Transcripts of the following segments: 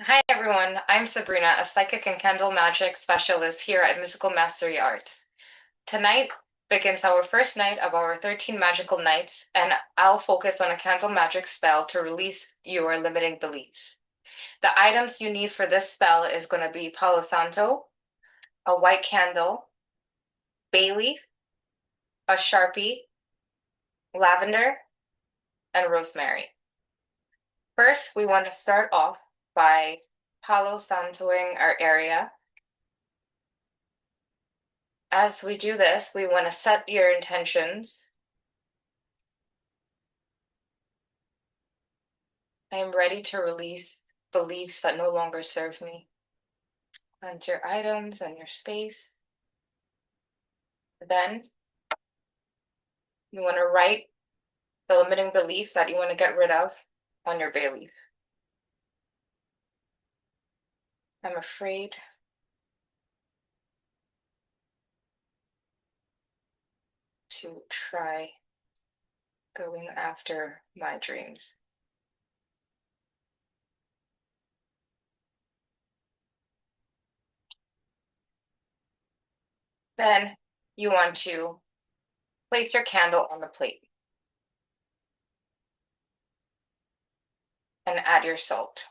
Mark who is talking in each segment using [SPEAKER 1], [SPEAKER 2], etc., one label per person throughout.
[SPEAKER 1] Hi everyone, I'm Sabrina, a psychic and candle magic specialist here at Mystical Mastery Arts. Tonight begins our first night of our 13 magical nights, and I'll focus on a candle magic spell to release your limiting beliefs. The items you need for this spell is going to be Palo Santo, a white candle, bay leaf, a Sharpie, lavender, and rosemary. First, we want to start off by Palo Santoing our area. As we do this, we want to set your intentions. I am ready to release beliefs that no longer serve me. Cleanse your items and your space. Then you want to write the limiting beliefs that you want to get rid of on your bay leaf. I'm afraid to try going after my dreams. Then you want to place your candle on the plate and add your salt.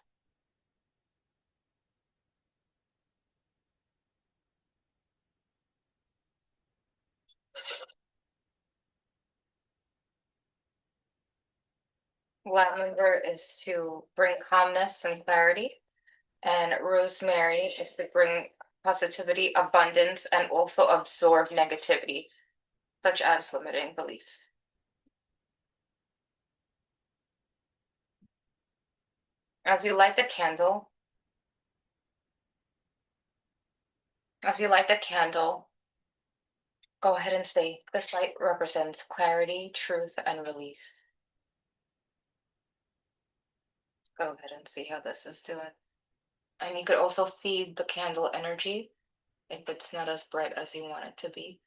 [SPEAKER 1] Lavender is to bring calmness and clarity, and rosemary is to bring positivity, abundance, and also absorb negativity, such as limiting beliefs. As you light the candle, as you light the candle, go ahead and say, this light represents clarity, truth, and release. Go ahead and see how this is doing. And you could also feed the candle energy if it's not as bright as you want it to be.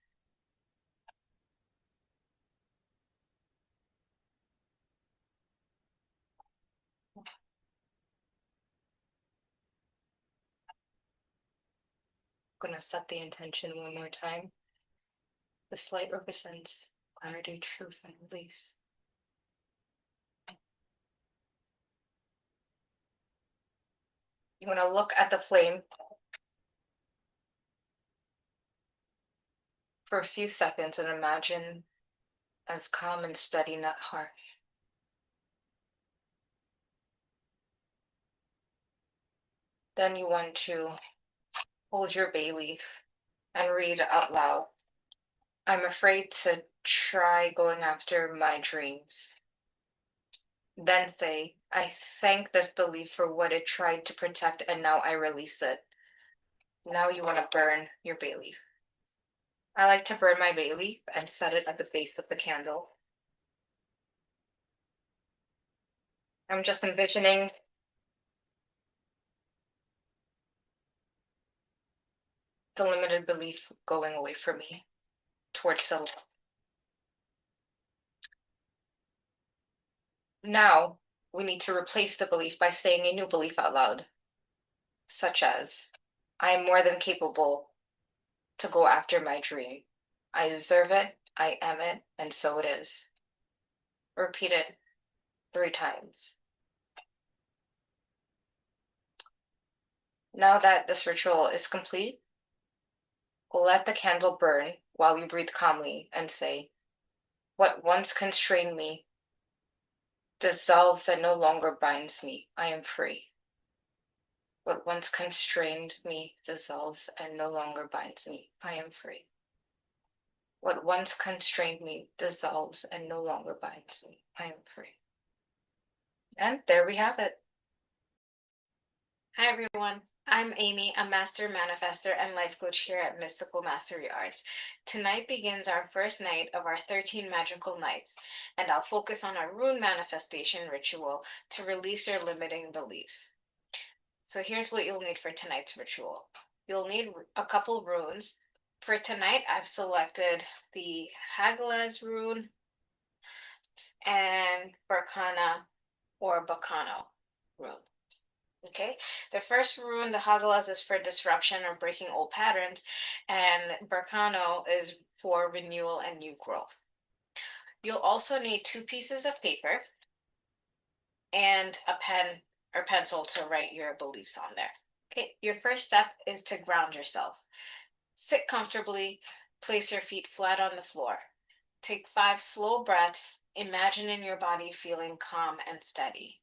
[SPEAKER 1] I'm going to set the intention one more time. This light represents clarity, truth, and release. You want to look at the flame for a few seconds and imagine as calm and steady, not harsh. Then you want to hold your bay leaf and read out loud. I'm afraid to try going after my dreams. Then say, I thank this belief for what it tried to protect and now I release it. Now you want to burn your bay leaf. I like to burn my bay leaf and set it at the base of the candle. I'm just envisioning the limited belief going away from me towards the light. Now we need to replace the belief by saying a new belief out loud, such as, I am more than capable to go after my dream. I deserve it, I am it, and so it is. Repeat it 3 times. Now that this ritual is complete, let the candle burn while you breathe calmly and say, what once constrained me dissolves and no longer binds me. I am free. What once constrained me dissolves and no longer binds me. I am free. What once constrained me dissolves and no longer binds me. I am free. And there we have it.
[SPEAKER 2] Hi everyone, I'm Amy, a master manifester and life coach here at Mystical Mastery Arts. Tonight begins our first night of our 13 magical nights, and I'll focus on a rune manifestation ritual to release your limiting beliefs. So here's what you'll need for tonight's ritual. You'll need a couple runes. For tonight, I've selected the Hagalaz rune and Barkana or Bacano rune. Okay, the first rune, the Hagalas, is for disruption or breaking old patterns, and Berkano is for renewal and new growth. You'll also need 2 pieces of paper and a pen or pencil to write your beliefs on there. Okay, your first step is to ground yourself. Sit comfortably, place your feet flat on the floor. Take 5 slow breaths, imagining your body feeling calm and steady.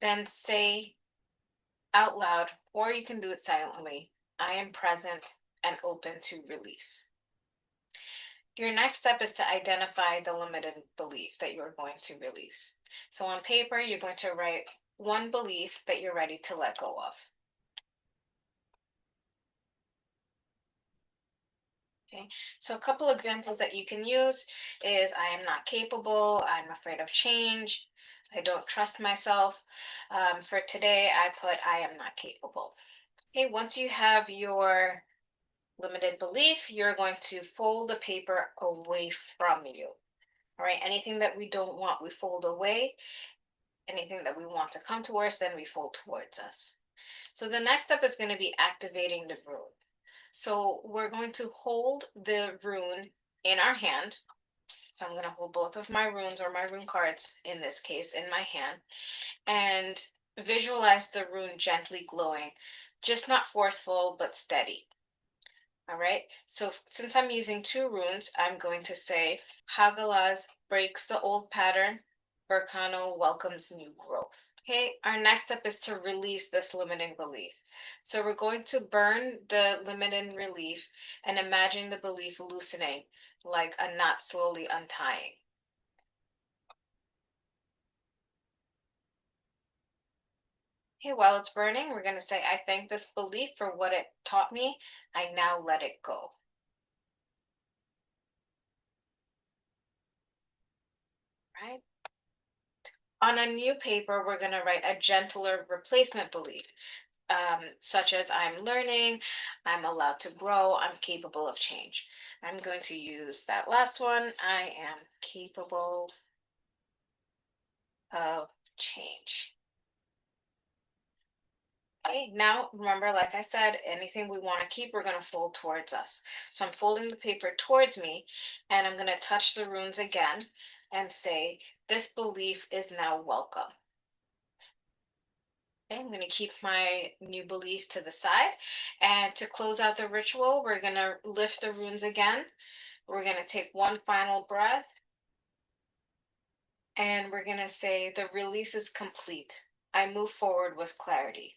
[SPEAKER 2] Then say out loud, or you can do it silently, I am present and open to release. Your next step is to identify the limited belief that you're going to release. So on paper, you're going to write one belief that you're ready to let go of. Okay, so a couple examples that you can use is I am not capable, I'm afraid of change, I don't trust myself. For today, I put I am not capable. Okay, once you have your limited belief, you're going to fold the paper away from you. All right, anything that we don't want, we fold away. Anything that we want to come towards, then we fold towards us. So the next step is going to be activating the rune. So we're going to hold the rune in our hand. So I'm going to hold both of my runes, or my rune cards in this case, in my hand, and visualize the rune gently glowing, just not forceful, but steady. All right, so since I'm using 2 runes, I'm going to say Hagalaz breaks the old pattern, Berkano welcomes new growth. Okay, our next step is to release this limiting belief. So we're going to burn the limiting belief and imagine the belief loosening like a knot slowly untying. Okay, while it's burning, we're going to say, I thank this belief for what it taught me. I now let it go. Right? On a new paper, we're going to write a gentler replacement belief, such as I'm learning, I'm allowed to grow, I'm capable of change. I'm going to use that last one. I am capable of change. Okay, now remember, like I said, anything we want to keep, we're going to fold towards us. So I'm folding the paper towards me, and I'm going to touch the runes again and say, this belief is now welcome. Okay, I'm going to keep my new belief to the side. And to close out the ritual, we're going to lift the runes again. We're going to take one final breath. And we're going to say, the release is complete. I move forward with clarity.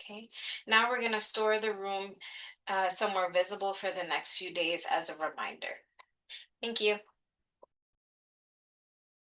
[SPEAKER 2] Okay, now we're going to store the room somewhere visible for the next few days as a reminder. Thank you.